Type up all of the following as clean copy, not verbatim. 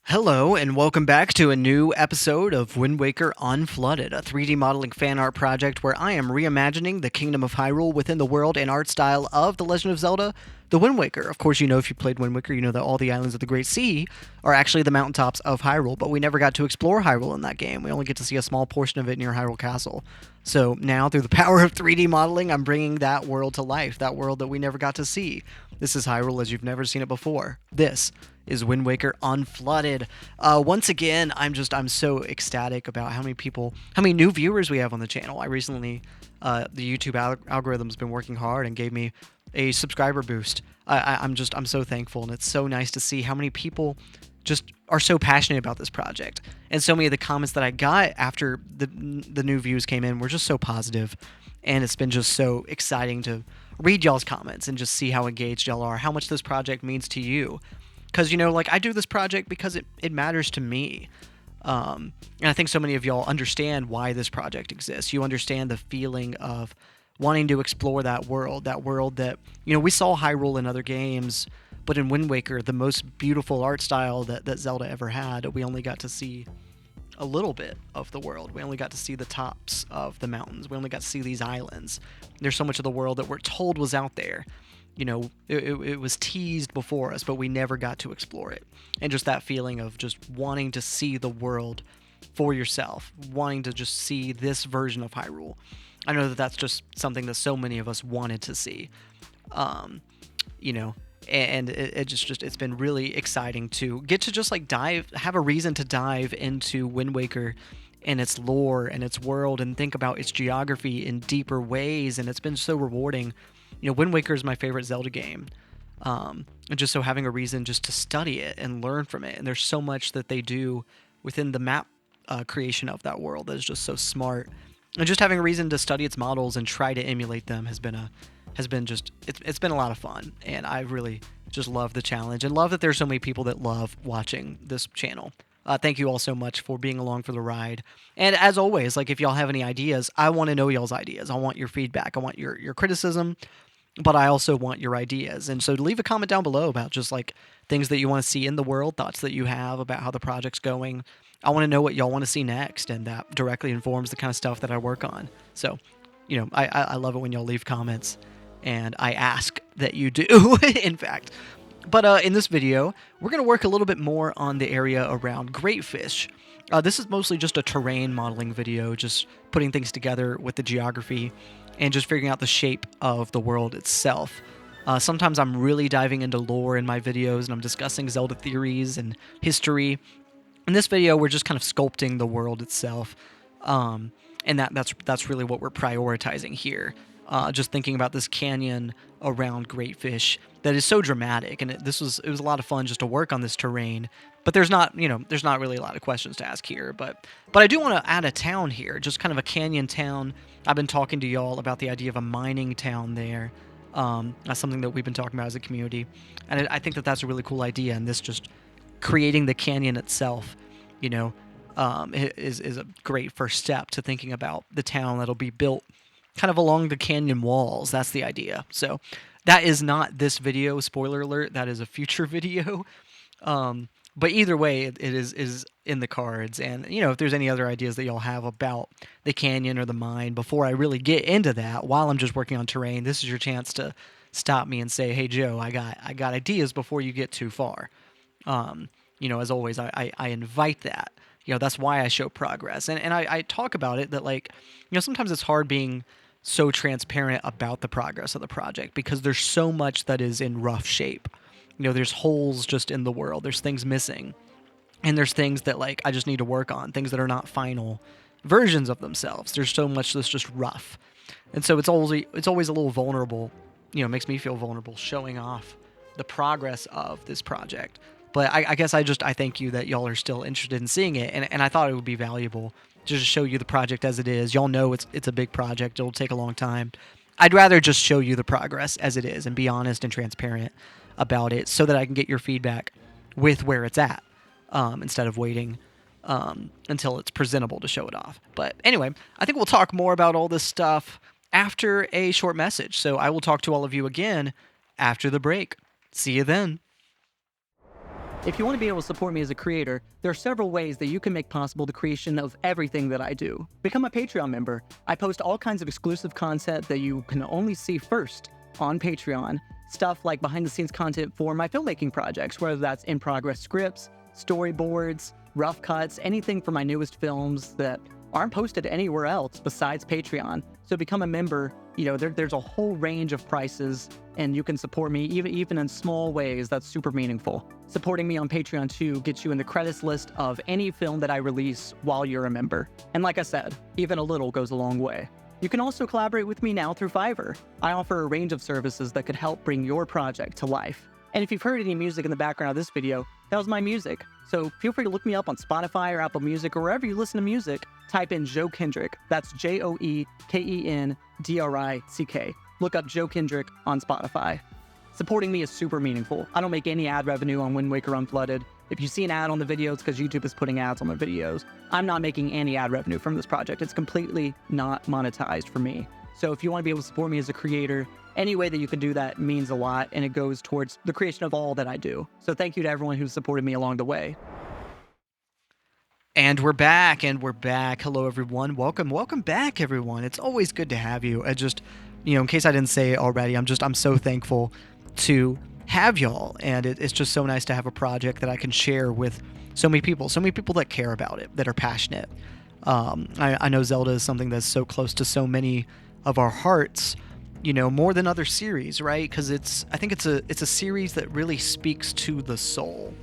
Hello, and welcome back to a new episode of Wind Waker Unflooded, a 3D modeling fan art project where I am reimagining the Kingdom of Hyrule within the world and art style of The Legend of Zelda, the Wind Waker. Of course, you know if you played Wind Waker, you know that all the islands of the Great Sea are actually the mountaintops of Hyrule, but we never got to explore Hyrule in that game. We only get to see a small portion of it near Hyrule Castle. So now, through the power of 3D modeling, I'm bringing that world to life, that world that we never got to see. This is Hyrule as you've never seen it before. This is Wind Waker Unflooded. Once again, I'm so ecstatic about how many new viewers we have on the channel. I recently, the YouTube algorithm's been working hard and gave me a subscriber boost. I'm so thankful, and it's so nice to see how many people just are so passionate about this project. And so many of the comments that I got after the new views came in were just so positive, and it's been just so exciting to read y'all's comments and just see how engaged y'all are, how much this project means to you. Because, I do this project because it matters to me. And I think so many of y'all understand why this project exists. You understand the feeling of wanting to explore that world that, we saw Hyrule in other games, but in Wind Waker, the most beautiful art style that Zelda ever had, we only got to see a little bit of the world. We only got to see the tops of the mountains. We only got to see these islands. There's so much of the world that we're told was out there. It was teased before us, but we never got to explore it. And just that feeling of just wanting to see the world for yourself, wanting to just see this version of Hyrule. I know that that's just something that so many of us wanted to see. And it's been really exciting to get to just have a reason to dive into Wind Waker and its lore and its world and think about its geography in deeper ways. And it's been so rewarding. Wind Waker is my favorite Zelda game. And just so having a reason just to study it and learn from it. And there's so much that they do within the map creation of that world that is just so smart. And just having a reason to study its models and try to emulate them it's been a lot of fun. And I really just love the challenge and love that there's so many people that love watching this channel. Thank you all so much for being along for the ride. And as always, if y'all have any ideas, I want to know y'all's ideas. I want your feedback. I want your criticism, but I also want your ideas. And so leave a comment down below about just things that you want to see in the world, thoughts that you have about how the project's going. I want to know what y'all want to see next, and that directly informs the kind of stuff that I work on. So, I love it when y'all leave comments, and I ask that you do, in fact. But in this video, we're going to work a little bit more on the area around Greatfish. This is mostly just a terrain modeling video, just putting things together with the geography and just figuring out the shape of the world itself. Sometimes I'm really diving into lore in my videos, and I'm discussing Zelda theories and history. In this video, we're just kind of sculpting the world itself, and that's really what we're prioritizing here. Just thinking about this canyon around Greatfish that is so dramatic, and it was a lot of fun just to work on this terrain. But there's not really a lot of questions to ask here. But I do want to add a town here, just kind of a canyon town. I've been talking to y'all about the idea of a mining town there. That's something that we've been talking about as a community, and I think that that's a really cool idea. And this just creating the canyon itself, is a great first step to thinking about the town that'll be built kind of along the canyon walls. That's the idea. So that is not this video, spoiler alert, that is a future video. But either way, it is in the cards. And, if there's any other ideas that y'all have about the canyon or the mine before I really get into that, while I'm just working on terrain, this is your chance to stop me and say, hey, Joe, I got ideas before you get too far. As always, I invite that. That's why I show progress. And I talk about it that, sometimes it's hard being so transparent about the progress of the project because there's so much that is in rough shape. There's holes just in the world. There's things missing. And there's things that, I just need to work on, things that are not final versions of themselves. There's so much that's just rough. And so it's always a little vulnerable, it makes me feel vulnerable showing off the progress of this project. But I guess I thank you that y'all are still interested in seeing it, and I thought it would be valuable to just show you the project as it is. Y'all know it's a big project. It'll take a long time. I'd rather just show you the progress as it is and be honest and transparent about it so that I can get your feedback with where it's at instead of waiting until it's presentable to show it off. But anyway, I think we'll talk more about all this stuff after a short message. So I will talk to all of you again after the break. See you then. If you want to be able to support me as a creator, there are several ways that you can make possible the creation of everything that I do. Become a Patreon member. I post all kinds of exclusive content that you can only see first on Patreon. Stuff like behind-the-scenes content for my filmmaking projects, whether that's in-progress scripts, storyboards, rough cuts, anything for my newest films that aren't posted anywhere else besides Patreon. So become a member. You know, there's a whole range of prices, and you can support me even in small ways. That's super meaningful. Supporting me on Patreon too gets you in the credits list of any film that I release while you're a member. And like I said, even a little goes a long way. You can also collaborate with me now through Fiverr. I offer a range of services that could help bring your project to life. And if you've heard any music in the background of this video, that was my music. So feel free to look me up on Spotify or Apple Music or wherever you listen to music. Type in Joe Kendrick. That's JoeKendrick. Look up Joe Kendrick on Spotify. Supporting me is super meaningful. I don't make any ad revenue on Wind Waker Unflooded. If you see an ad on the videos, because YouTube is putting ads on the videos, I'm not making any ad revenue from this project. It's completely not monetized for me. So if you want to be able to support me as a creator, any way that you can do that means a lot, and it goes towards the creation of all that I do. So thank you to everyone who's supported me along the way. And we're back. Hello, everyone. Welcome back, everyone. It's always good to have you. I just, in case I didn't say it already, I'm so thankful to have y'all, and it's just so nice to have a project that I can share with so many people that care about it, that are passionate. I know Zelda is something that's so close to so many of our hearts, more than other series, right? Because I think it's a series that really speaks to the soul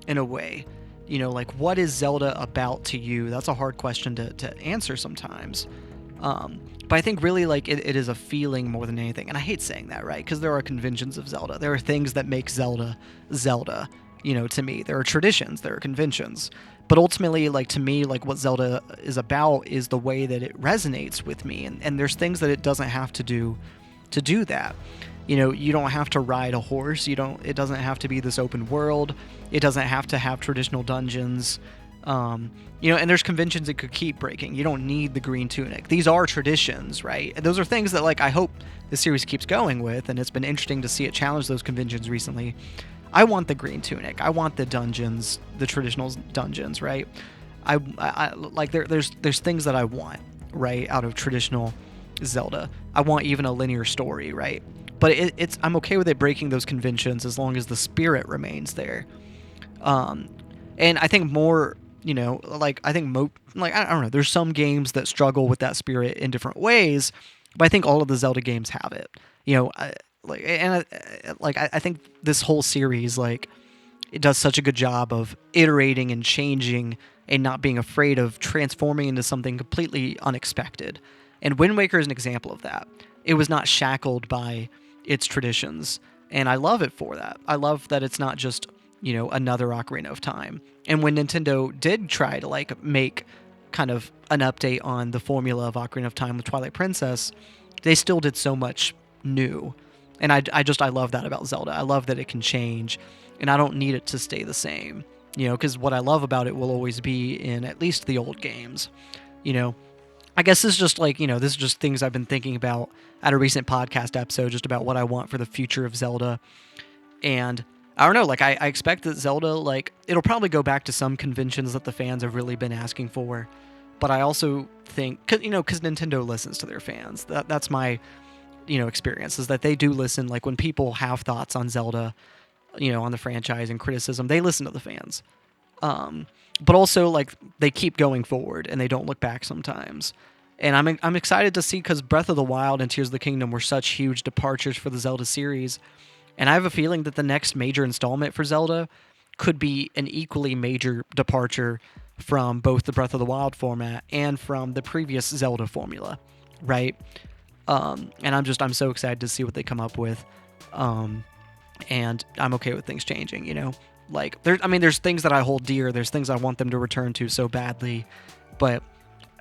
in a way. Like, what is Zelda about to you? That's a hard question to answer sometimes. But I think really, like, it is a feeling more than anything. And I hate saying that, right? Because there are conventions of Zelda. There are things that make Zelda, Zelda, to me. There are traditions, there are conventions. But ultimately, like, to me, like, what Zelda is about is the way that it resonates with me. And there's things that it doesn't have to do that. You don't have to ride a horse. It doesn't have to be this open world. It doesn't have to have traditional dungeons. And there's conventions that could keep breaking. You don't need the green tunic. These are traditions, right? And those are things that, like, I hope the series keeps going with, and it's been interesting to see it challenge those conventions recently. I want the green tunic. I want the dungeons, the traditional dungeons, right? I like there's things that I want, right, out of traditional Zelda. I want even a linear story, right? But I'm okay with it breaking those conventions as long as the spirit remains there. And I think more, I don't know, there's some games that struggle with that spirit in different ways, but I think all of the Zelda games have it. I think this whole series, like, it does such a good job of iterating and changing and not being afraid of transforming into something completely unexpected. And Wind Waker is an example of that. It was not shackled by its traditions, and I love it for that. I love that it's not just, another Ocarina of Time. And when Nintendo did try to, like, make kind of an update on the formula of Ocarina of Time with Twilight Princess, they still did so much new. And I love that about Zelda. I love that it can change, and I don't need it to stay the same, because what I love about it will always be in at least the old games, I guess this is just like, this is just things I've been thinking about at a recent podcast episode, just about what I want for the future of Zelda. And I don't know, like, I expect that Zelda, like, it'll probably go back to some conventions that the fans have really been asking for. But I also think, because Nintendo listens to their fans. That's my, experience, is that they do listen. Like, when people have thoughts on Zelda, on the franchise and criticism, they listen to the fans. But also, like, they keep going forward and they don't look back sometimes. And I'm excited to see, because Breath of the Wild and Tears of the Kingdom were such huge departures for the Zelda series. And I have a feeling that the next major installment for Zelda could be an equally major departure from both the Breath of the Wild format and from the previous Zelda formula, right? And I'm so excited to see what they come up with. And I'm okay with things changing, Like, there's things that I hold dear. There's things I want them to return to so badly. But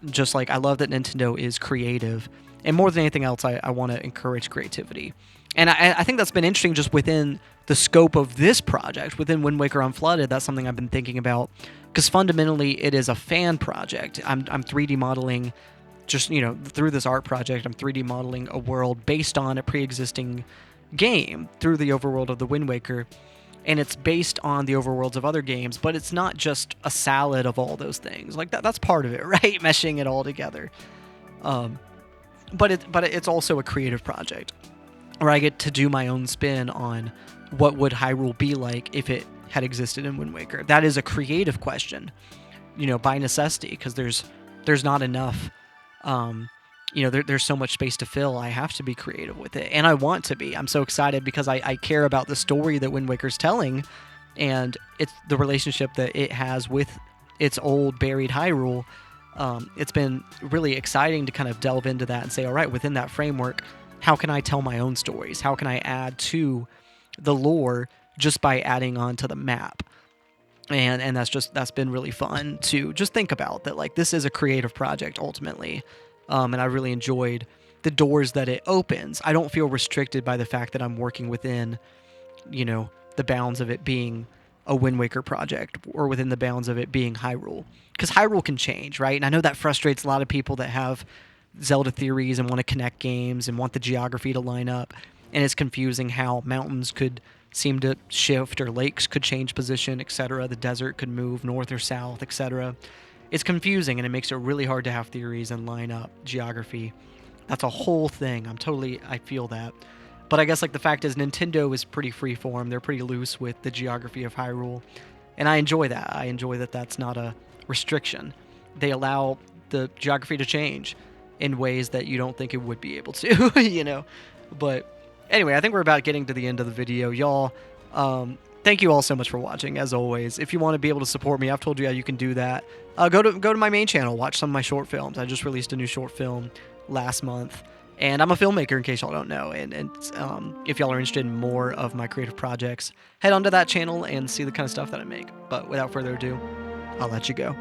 just, like, I love that Nintendo is creative. And more than anything else, I want to encourage creativity. And I think that's been interesting just within the scope of this project, within Wind Waker Unflooded. That's something I've been thinking about. Because fundamentally, it is a fan project. I'm 3D modeling, just, through this art project, I'm 3D modeling a world based on a pre-existing game through the overworld of the Wind Waker. and it's based on the overworlds of other games, but it's not just a salad of all those things. Like that's part of it, right? Meshing it all together. But it's also a creative project where I get to do my own spin on what would Hyrule be like if it had existed in Wind Waker. That is a creative question, by necessity, because there's not enough. There's so much space to fill. I have to be creative with it, and I want to be. I'm so excited because I care about the story that Wind Waker's telling, and it's the relationship that it has with its old buried Hyrule. It's been really exciting to kind of delve into that and say, all right, within that framework, how can I tell my own stories? How can I add to the lore just by adding on to the map? And that's been really fun to just think about that. Like, this is a creative project ultimately. And I really enjoyed the doors that it opens. I don't feel restricted by the fact that I'm working within, the bounds of it being a Wind Waker project or within the bounds of it being Hyrule. Because Hyrule can change, right? And I know that frustrates a lot of people that have Zelda theories and want to connect games and want the geography to line up. And it's confusing how mountains could seem to shift or lakes could change position, etc. The desert could move north or south, etc. It's confusing, and it makes it really hard to have theories and line up geography. That's a whole thing. I feel that. But I guess, like, the fact is Nintendo is pretty freeform. They're pretty loose with the geography of Hyrule. And I enjoy that. I enjoy that that's not a restriction. They allow the geography to change in ways that you don't think it would be able to, But anyway, I think we're about getting to the end of the video. Y'all, thank you all so much for watching, as always. If you want to be able to support me, I've told you how you can do that. Go to my main channel, watch some of my short films. I just released a new short film last month, and I'm a filmmaker, in case y'all don't know. And if y'all are interested in more of my creative projects, head onto that channel and see the kind of stuff that I make. But without further ado, I'll let you go.